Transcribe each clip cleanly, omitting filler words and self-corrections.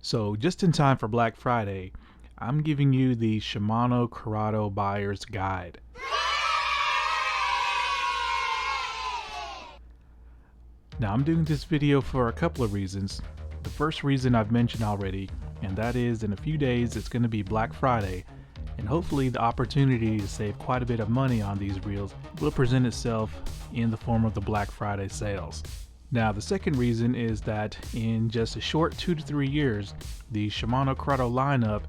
So just in time for Black Friday, I'm giving you the Shimano Curado Buyer's Guide. Now I'm doing this video for a couple of reasons. The first reason I've mentioned already, and that is in a few days it's going to be Black Friday, and hopefully the opportunity to save quite a bit of money on these reels will present itself in the form of the Black Friday sales. Now the second reason is that in just a short 2 to 3 years, the Shimano Curado lineup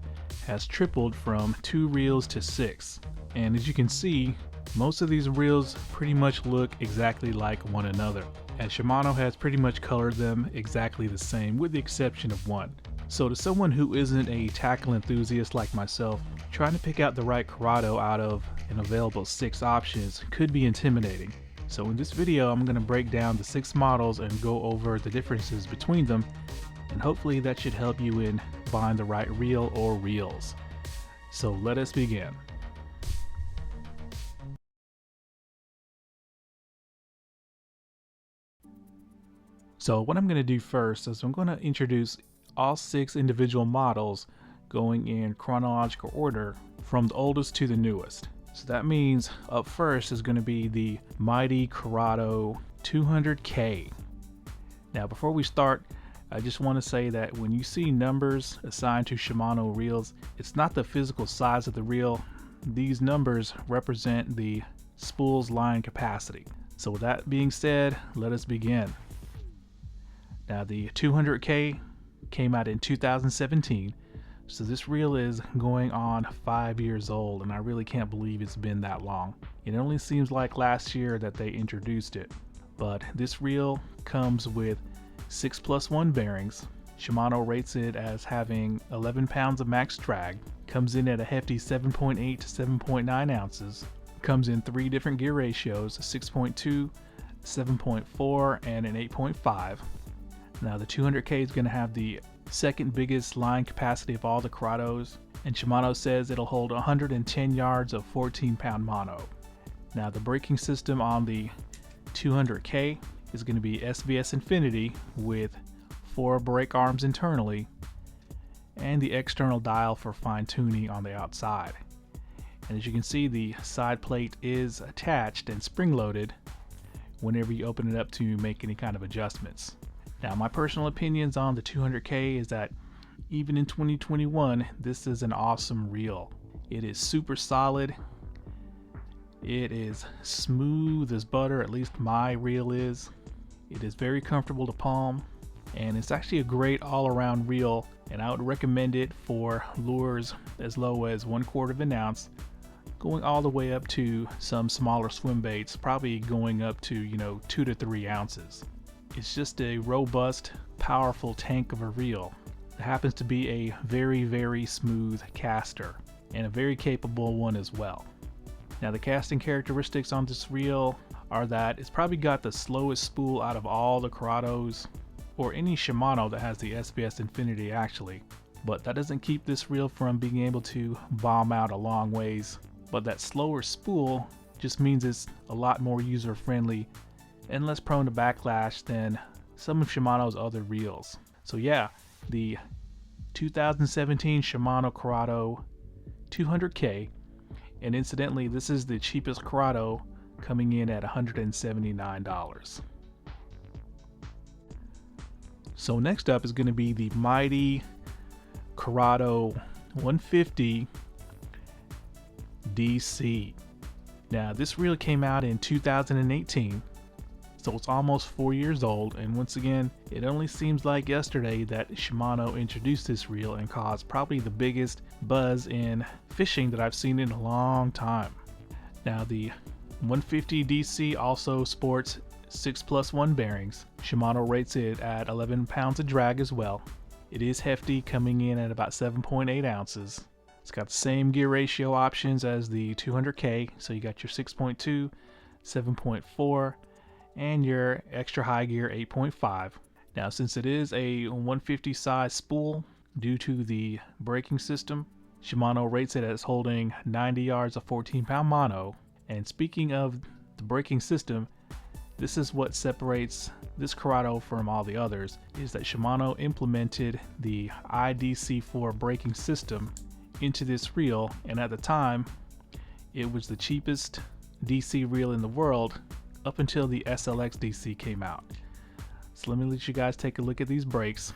has tripled from 2 reels to 6. And as you can see, most of these reels pretty much look exactly like one another, and Shimano has pretty much colored them exactly the same with the exception of one. So to someone who isn't a tackle enthusiast like myself, trying to pick out the right Curado out of an available 6 options could be intimidating. So in this video I'm going to break down the 6 models and go over the differences between them, and hopefully that should help you in buying the right reel or reels. So let us begin. So what I'm going to do first is I'm going to introduce all 6 individual models going in chronological order from the oldest to the newest. So that means up first is going to be the mighty Curado 200K. Now before we start, I just want to say that when you see numbers assigned to Shimano reels, it's not the physical size of the reel. These numbers represent the spool's line capacity. So with that being said, let us begin. Now the 200K came out in 2017. So this reel is going on 5 years old, and I really can't believe it's been that long. It only seems like last year that they introduced it. But this reel comes with 6+1 bearings. Shimano rates it as having 11 pounds of max drag. Comes in at a hefty 7.8 to 7.9 ounces. Comes in 3 different gear ratios, 6.2, 7.4, and an 8.5. Now the 200K is going to have the second biggest line capacity of all the Curados, and Shimano says it'll hold 110 yards of 14-pound mono. Now the braking system on the 200K is going to be SVS Infinity with 4 brake arms internally and the external dial for fine tuning on the outside. And as you can see, the side plate is attached and spring loaded whenever you open it up to make any kind of adjustments. Now my personal opinions on the 200K is that even in 2021, this is an awesome reel. It is super solid. It is smooth as butter, at least my reel is. It is very comfortable to palm, and it's actually a great all-around reel, and I would recommend it for lures as low as 1/4 of an ounce, going all the way up to some smaller swim baits, probably going up to 2 to 3 ounces. It's just a robust, powerful tank of a reel. It happens to be a very, very smooth caster, and a very capable one as well. Now the casting characteristics on this reel are that it's probably got the slowest spool out of all the Curados, or any Shimano that has the SVS Infinity actually. But that doesn't keep this reel from being able to bomb out a long ways. But that slower spool just means it's a lot more user friendly and less prone to backlash than some of Shimano's other reels. So yeah, the 2017 Shimano Curado 200K, and incidentally this is the cheapest Curado, coming in at $179. So next up is going to be the mighty Curado 150 DC. Now this reel came out in 2018. So it's almost 4 years old, and once again, it only seems like yesterday that Shimano introduced this reel and caused probably the biggest buzz in fishing that I've seen in a long time. Now the 150 DC also sports 6+1 bearings. Shimano rates it at 11 pounds of drag as well. It is hefty, coming in at about 7.8 ounces. It's got the same gear ratio options as the 200K, so you got your 6.2, 7.4, and your extra high gear 8.5. Now since it is a 150 size spool, due to the braking system, Shimano rates it as holding 90 yards of 14-pound mono. And speaking of the braking system, this is what separates this Curado from all the others, is that Shimano implemented the IDC4 braking system into this reel, and at the time it was the cheapest DC reel in the world up until the SLX DC came out. So let me let you guys take a look at these brakes.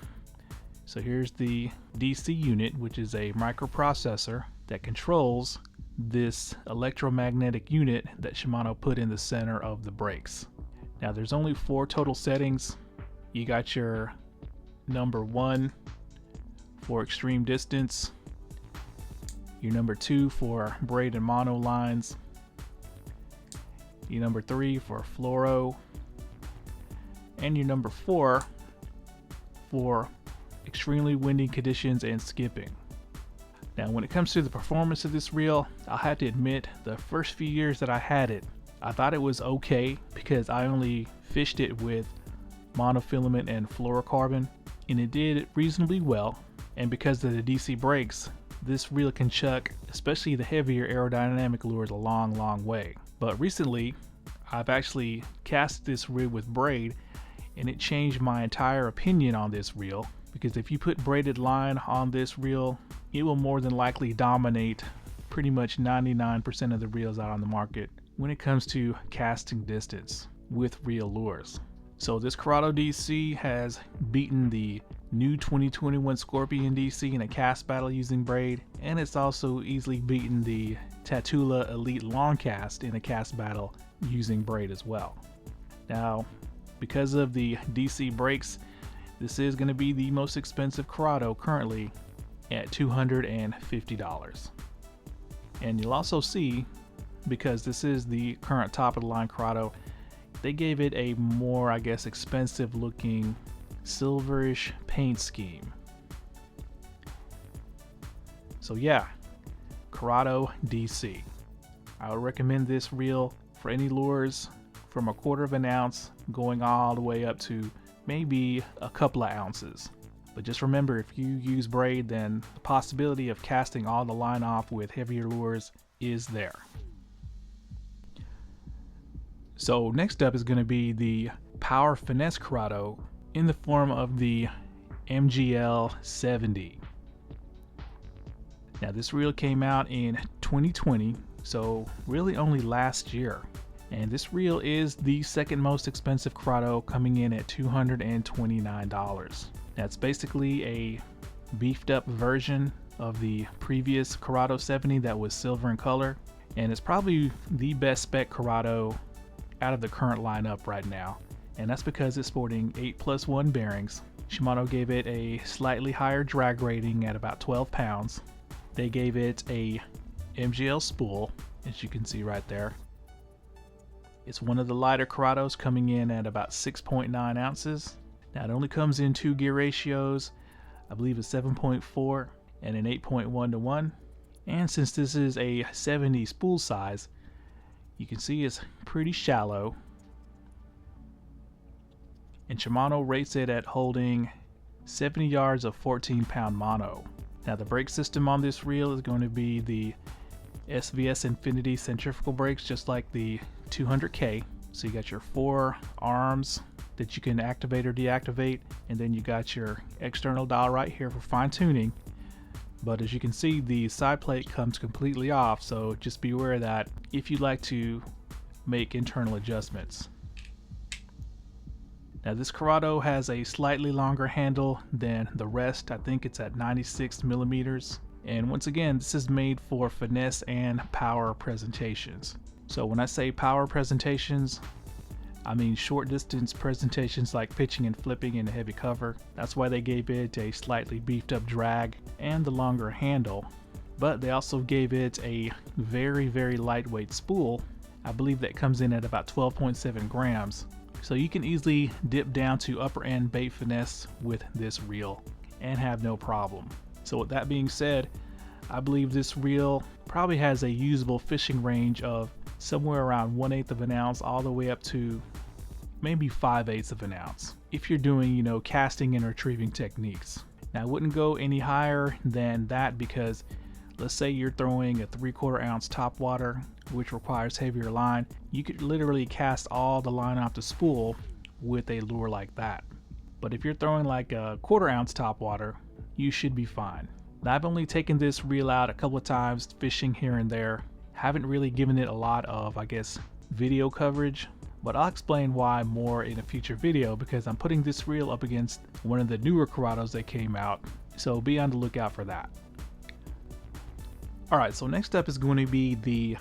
So here's the DC unit, which is a microprocessor that controls this electromagnetic unit that Shimano put in the center of the brakes. Now there's only 4 total settings. You got your number 1 for extreme distance, your number 2 for braid and mono lines, your number 3 for fluoro, and your number 4 for extremely windy conditions and skipping. Now when it comes to the performance of this reel, I'll have to admit the first few years that I had it, I thought it was okay because I only fished it with monofilament and fluorocarbon, and it did reasonably well. And because of the DC brakes, this reel can chuck especially the heavier aerodynamic lures a long way. But recently I've actually cast this reel with braid, and it changed my entire opinion on this reel, because if you put braided line on this reel, it will more than likely dominate pretty much 99% of the reels out on the market when it comes to casting distance with reel lures. So this Curado DC has beaten the new 2021 Scorpion DC in a cast battle using braid, and it's also easily beaten the TATULA Elite Long Cast in a cast battle using braid as well. Now, because of the DC brakes, this is going to be the most expensive Curado currently at $250. And you'll also see, because this is the current top of the line Curado, they gave it a more, I guess, expensive looking silverish paint scheme. So yeah, Curado DC. I would recommend this reel for any lures from 1/4 ounce going all the way up to maybe a couple of ounces. But just remember, if you use braid, then the possibility of casting all the line off with heavier lures is there. So next up is going to be the Power Finesse Curado in the form of the MGL 70. Now this reel came out in 2020, so really only last year. And this reel is the second most expensive Curado, coming in at $229. That's basically a beefed up version of the previous Curado 70 that was silver in color, and it's probably the best spec Curado out of the current lineup right now, and that's because it's sporting 8+1 bearings. Shimano gave it a slightly higher drag rating at about 12 pounds. They gave it a MGL spool, as you can see right there. It's one of the lighter Curados, coming in at about 6.9 ounces. Now it only comes in 2 gear ratios, I believe a 7.4 and an 8.1:1. And since this is a 70 spool size, you can see it's pretty shallow. And Shimano rates it at holding 70 yards of 14-pound mono. Now the brake system on this reel is going to be the SVS Infinity centrifugal brakes, just like the 200K. So you got your 4 arms that you can activate or deactivate, and then you got your external dial right here for fine tuning. But as you can see, the side plate comes completely off, so just be aware of that if you'd like to make internal adjustments. Now this Curado has a slightly longer handle than the rest. I think it's at 96 millimeters. And once again, this is made for finesse and power presentations. So when I say power presentations, I mean short distance presentations like pitching and flipping in a heavy cover. That's why they gave it a slightly beefed up drag and the longer handle. But they also gave it a very lightweight spool. I believe that comes in at about 12.7 grams. So you can easily dip down to upper end bait finesse with this reel and have no problem. So with that being said, I believe this reel probably has a usable fishing range of somewhere around 1/8 of an ounce all the way up to maybe 5/8 of an ounce if you're doing, you know, casting and retrieving techniques. Now I wouldn't go any higher than that because, let's say you're throwing a 3/4 ounce top water, which requires heavier line, you could literally cast all the line off the spool with a lure like that. But if you're throwing like a 1/4 ounce top water, you should be fine. Now, I've only taken this reel out a couple of times fishing here and there. Haven't really given it a lot of, I guess, video coverage, but I'll explain why more in a future video because I'm putting this reel up against one of the newer Curados that came out, so be on the lookout for that. Alright, so next up is going to be the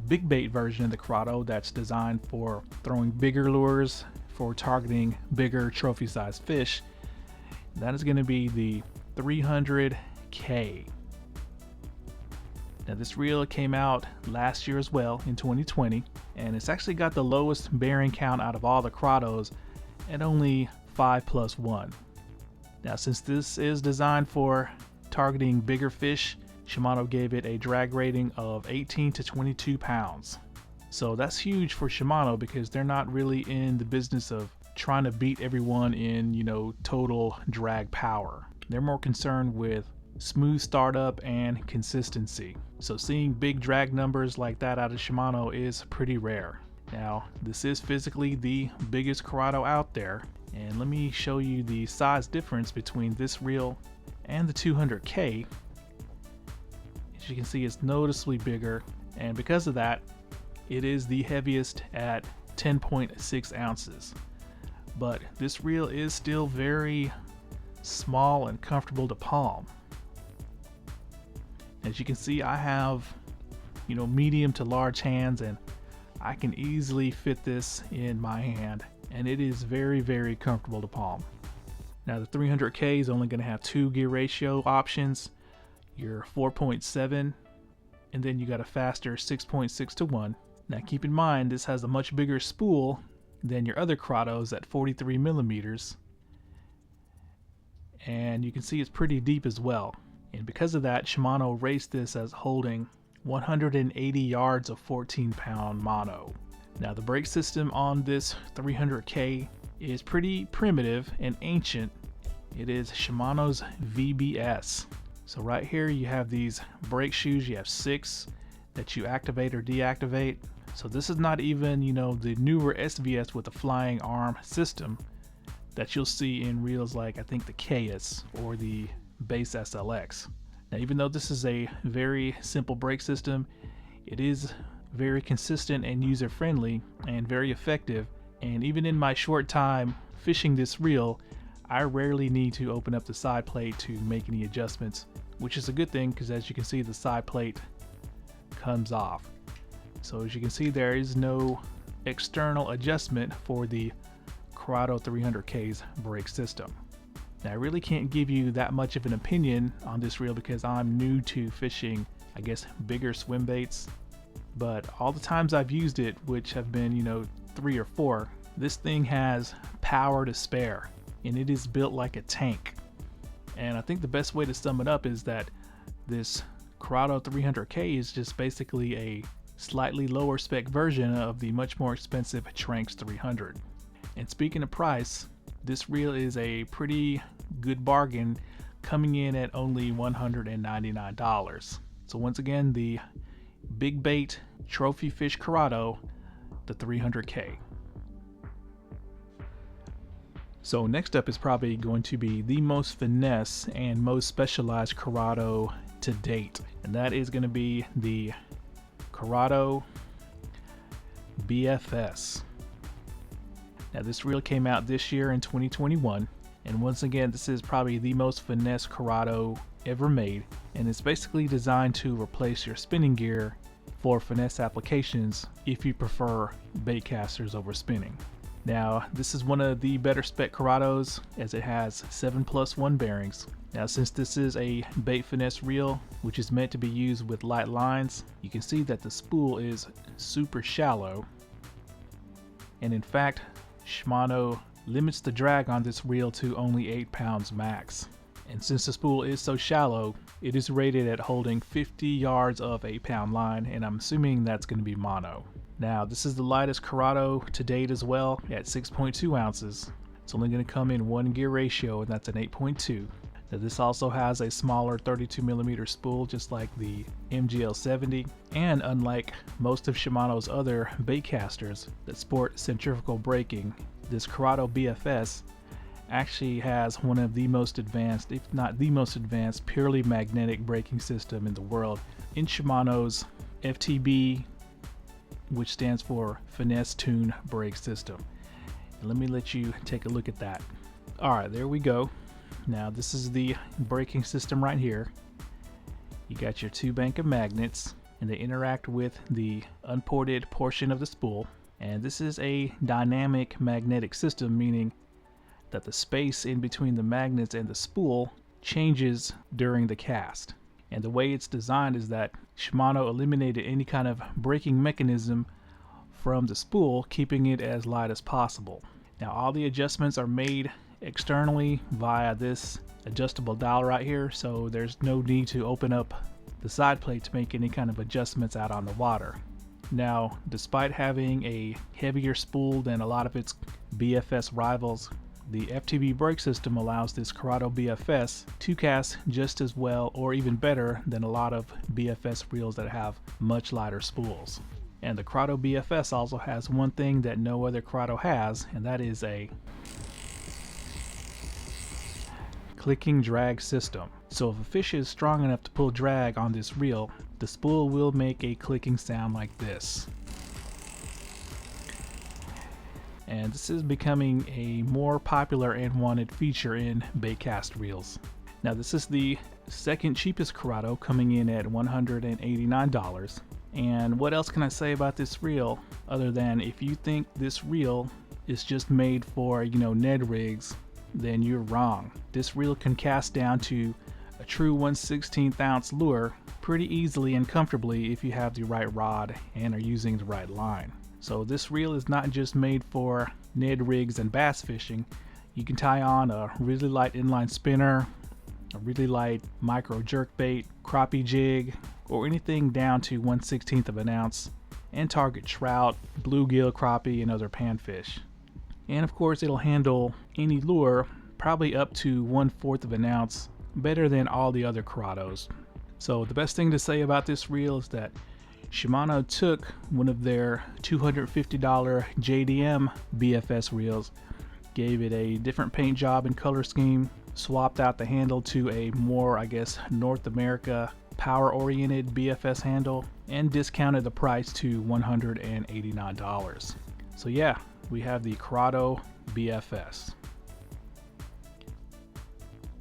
big bait version of the Curado that's designed for throwing bigger lures for targeting bigger trophy sized fish. That is going to be the 300K. Now this reel came out last year as well in 2020, and it's actually got the lowest bearing count out of all the Curados at only 5+1. Now since this is designed for targeting bigger fish, Shimano gave it a drag rating of 18 to 22 pounds. So that's huge for Shimano because they're not really in the business of trying to beat everyone in, total drag power. They're more concerned with smooth startup and consistency. So seeing big drag numbers like that out of Shimano is pretty rare. Now, this is physically the biggest Curado out there, and let me show you the size difference between this reel and the 200K. As you can see, it's noticeably bigger, and because of that, it is the heaviest at 10.6 ounces. But this reel is still very small and comfortable to palm. As you can see, I have, medium to large hands, and I can easily fit this in my hand, and it is very, very comfortable to palm. Now the 300K is only going to have 2 gear ratio options, your 4.7, and then you got a faster 6.6 to 1. Now keep in mind, this has a much bigger spool than your other Curados at 43 millimeters, and you can see it's pretty deep as well. And because of that, Shimano rates this as holding 180 yards of 14-pound mono. Now the brake system on this 300K is pretty primitive and ancient. It is Shimano's VBS. So right here you have these brake shoes. You have 6 that you activate or deactivate. So this is not even, the newer SVS with the flying arm system that you'll see in reels like I think the KAES or the Base SLX. Now even though this is a very simple brake system, it is very consistent and user friendly and very effective, and even in my short time fishing this reel, I rarely need to open up the side plate to make any adjustments, which is a good thing because as you can see, the side plate comes off. So as you can see, there is no external adjustment for the Curado 300K's brake system. Now I really can't give you that much of an opinion on this reel because I'm new to fishing, I guess, bigger swim baits, but all the times I've used it, which have been 3 or 4, this thing has power to spare and it is built like a tank. And I think the best way to sum it up is that this Curado 300K is just basically a slightly lower spec version of the much more expensive Tranx 300. And speaking of price, this reel is a pretty good bargain, coming in at only $199. So once again, the big bait trophy fish Curado, the 300K. So next up is probably going to be the most finesse and most specialized Curado to date, and that is going to be the Curado BFS. Now this reel came out this year in 2021, and once again this is probably the most finesse Curado ever made, and it's basically designed to replace your spinning gear for finesse applications if you prefer bait casters over spinning. Now this is one of the better spec Curados as it has 7+1 bearings. Now since this is a bait finesse reel which is meant to be used with light lines, you can see that the spool is super shallow, and in fact Shimano limits the drag on this reel to only 8 pounds max. And since the spool is so shallow, it is rated at holding 50 yards of 8-pound line, and I'm assuming that's going to be mono. Now this is the lightest Curado to date as well at 6.2 ounces. It's only going to come in 1 gear ratio, and that's an 8.2. Now, this also has a smaller 32mm spool just like the MGL70, and unlike most of Shimano's other baitcasters that sport centrifugal braking, this Curado BFS actually has one of the most advanced, if not the most advanced, purely magnetic braking system in the world in Shimano's FTB, which stands for Finesse Tune Brake System. And let me let you take a look at that. Alright, there we go. Now this is the braking system right here. You got your two bank of magnets, and they interact with the unported portion of the spool. And this is a dynamic magnetic system, meaning that the space in between the magnets and the spool changes during the cast. And the way it's designed is that Shimano eliminated any kind of braking mechanism from the spool, keeping it as light as possible. Now all the adjustments are made externally via this adjustable dial right here, so there's no need to open up the side plate to make any kind of adjustments out on the water. Now, despite having a heavier spool than a lot of its BFS rivals, the FTB brake system allows this Curado BFS to cast just as well or even better than a lot of BFS reels that have much lighter spools. And the Curado BFS also has one thing that no other Curado has, and that is a clicking drag system. So if a fish is strong enough to pull drag on this reel, the spool will make a clicking sound like this. And this is becoming a more popular and wanted feature in baitcast reels. Now this is the second cheapest Curado, coming in at $189. And what else can I say about this reel other than if you think this reel is just made for, Ned rigs, then you're wrong. This reel can cast down to a true 1/16 ounce lure pretty easily and comfortably if you have the right rod and are using the right line. So this reel is not just made for Ned rigs and bass fishing. You can tie on a really light inline spinner, a really light micro jerkbait, crappie jig, or anything down to 1/16 of an ounce, and target trout, bluegill, crappie, and other panfish. And of course it'll handle any lure probably up to 1/4 of an ounce better than all the other Curados. So the best thing to say about this reel is that Shimano took one of their $250 JDM BFS reels, gave it a different paint job and color scheme, swapped out the handle to a more, North America power-oriented BFS handle, and discounted the price to $189. So yeah, we have the Curado BFS.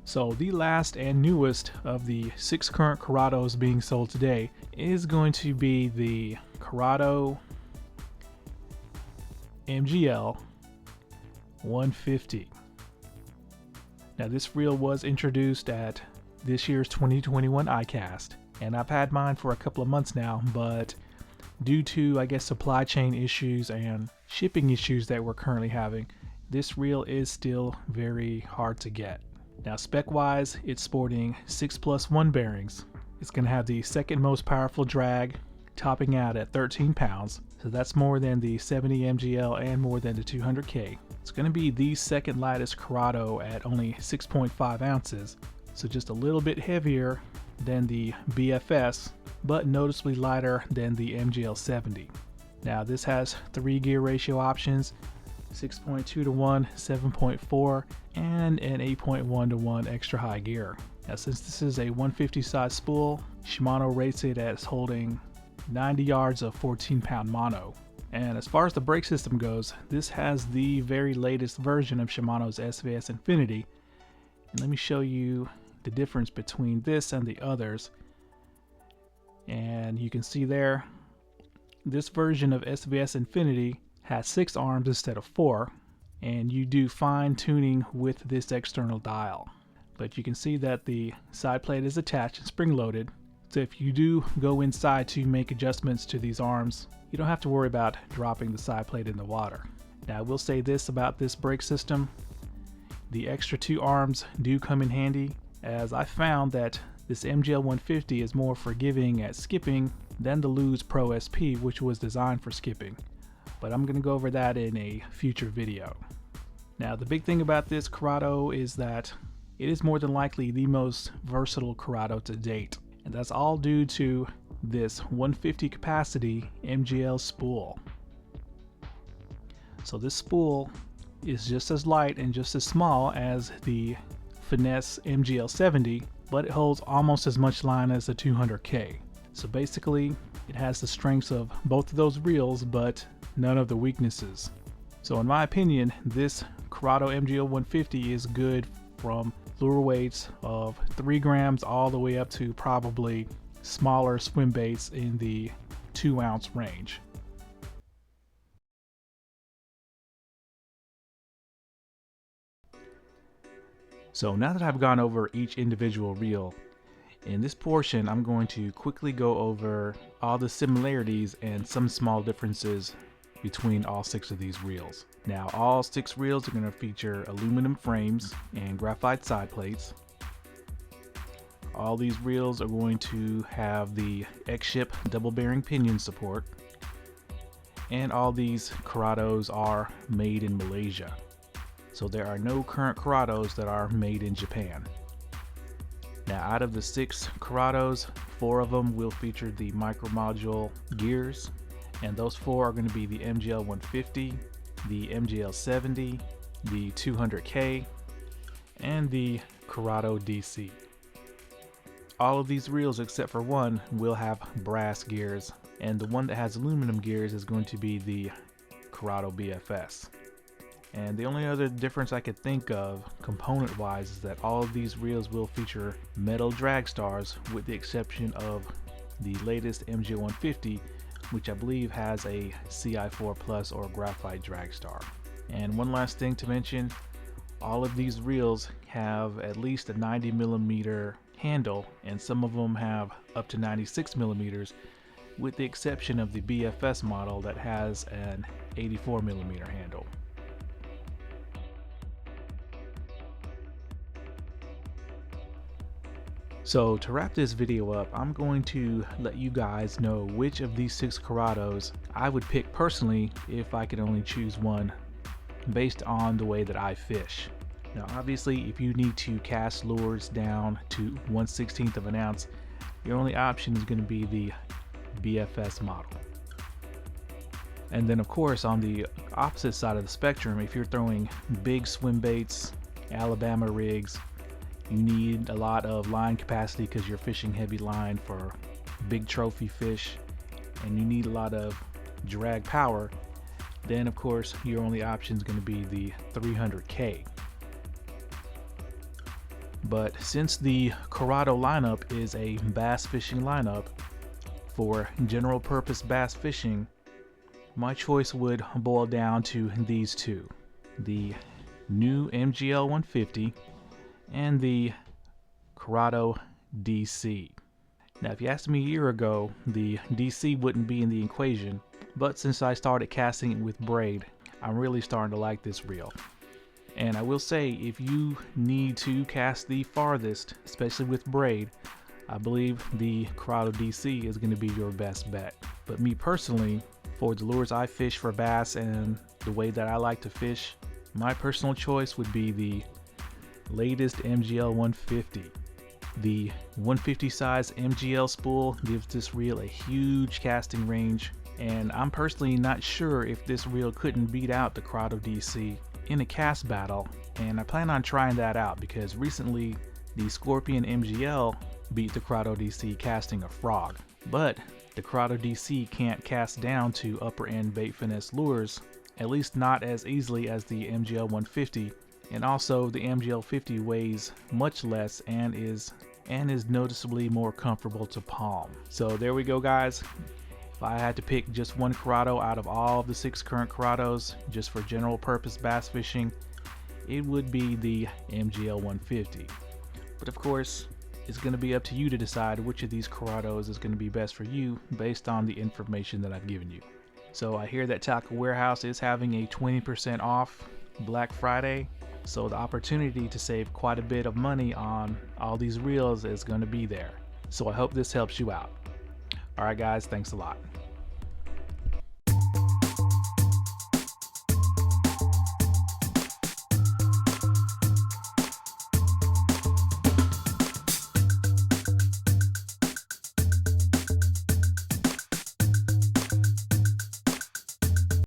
So the last and newest of the 6 current Curados being sold today is going to be the Curado MGL 150. Now this reel was introduced at this year's 2021 ICAST, and I've had mine for a couple of months now, but due to supply chain issues and shipping issues that we're currently having, this reel is still very hard to get. Now spec wise, it's sporting 6+1 bearings. It's going to have the second most powerful drag, topping out at 13 pounds. So that's more than the 70 MGL and more than the 200K. It's going to be the second lightest Curado at only 6.5 ounces. So just a little bit heavier than the BFS, but noticeably lighter than the MGL70. Now this has 3 gear ratio options, 6.2 to 1, 7.4, and an 8.1 to 1 extra high gear. Now since this is a 150 size spool, Shimano rates it as holding 90 yards of 14-pound mono. And as far as the brake system goes, this has the very latest version of Shimano's SVS Infinity. And let me show you the difference between this and the others. And you can see there, this version of SVS Infinity has 6 arms instead of 4, and you do fine tuning with this external dial. But you can see that the side plate is attached and spring loaded, so if you do go inside to make adjustments to these arms, you don't have to worry about dropping the side plate in the water. Now I will say this about this brake system, the extra 2 arms do come in handy, as I found that this MGL 150 is more forgiving at skipping than the LEWS Pro SP, which was designed for skipping. But I'm going to go over that in a future video. Now the big thing about this Curado is that it is more than likely the most versatile Curado to date. And that's all due to this 150 capacity MGL spool. So this spool is just as light and just as small as the Finesse MGL 70, but it holds almost as much line as the 200K. So basically, it has the strengths of both of those reels, but none of the weaknesses. So in my opinion, this Curado MGL 150 is good from lure weights of 3 grams all the way up to probably smaller swim baits in the 2-ounce range. So now that I've gone over each individual reel, in this portion I'm going to quickly go over all the similarities and some small differences between all 6 of these reels. Now all 6 reels are going to feature aluminum frames and graphite side plates. All these reels are going to have the X-Ship double bearing pinion support, and all these Curados are made in Malaysia. So there are no current Curados that are made in Japan. Now out of the 6 Curados, 4 of them will feature the micro module gears, and those 4 are going to be the MGL 150, the MGL 70, the 200K, and the Curado DC. All of these reels except for one will have brass gears, and the one that has aluminum gears is going to be the Curado BFS. And the only other difference I could think of component wise is that all of these reels will feature metal drag stars, with the exception of the latest MGL 150, which I believe has a CI4 Plus or graphite drag star. And one last thing to mention, all of these reels have at least a 90mm handle, and some of them have up to 96mm, with the exception of the BFS model that has an 84mm handle. So to wrap this video up, I'm going to let you guys know which of these 6 Curados I would pick personally if I could only choose one based on the way that I fish. Now obviously, if you need to cast lures down to 1/16 of an ounce, your only option is going to be the BFS model. And then of course, on the opposite side of the spectrum, if you're throwing big swim baits, Alabama rigs, you need a lot of line capacity because you're fishing heavy line for big trophy fish, and you need a lot of drag power, then of course your only option is going to be the 300K. But since the Curado lineup is a bass fishing lineup for general purpose bass fishing, my choice would boil down to these 2, the new MGL 150 and the Curado DC. Now if you asked me a year ago, the DC wouldn't be in the equation, but since I started casting it with braid, I'm really starting to like this reel. And I will say, if you need to cast the farthest, especially with braid, I believe the Curado DC is going to be your best bet. But me personally, for the lures I fish for bass and the way that I like to fish, my personal choice would be the latest MGL 150. The 150 size MGL spool gives this reel a huge casting range, and I'm personally not sure if this reel couldn't beat out the Curado DC in a cast battle, and I plan on trying that out because recently the Scorpion MGL beat the Curado DC casting a frog. But the Curado DC can't cast down to upper end bait finesse lures, at least not as easily as the MGL 150, and also the MGL 50 weighs much less and is noticeably more comfortable to palm. So there we go guys. If I had to pick just one Curado out of all of the 6 current Curados just for general purpose bass fishing, it would be the MGL 150. But of course, it's going to be up to you to decide which of these Curados is going to be best for you based on the information that I've given you. So I hear that Tackle Warehouse is having a 20% off Black Friday, so the opportunity to save quite a bit of money on all these reels is going to be there. So I hope this helps you out. Alright guys, thanks a lot.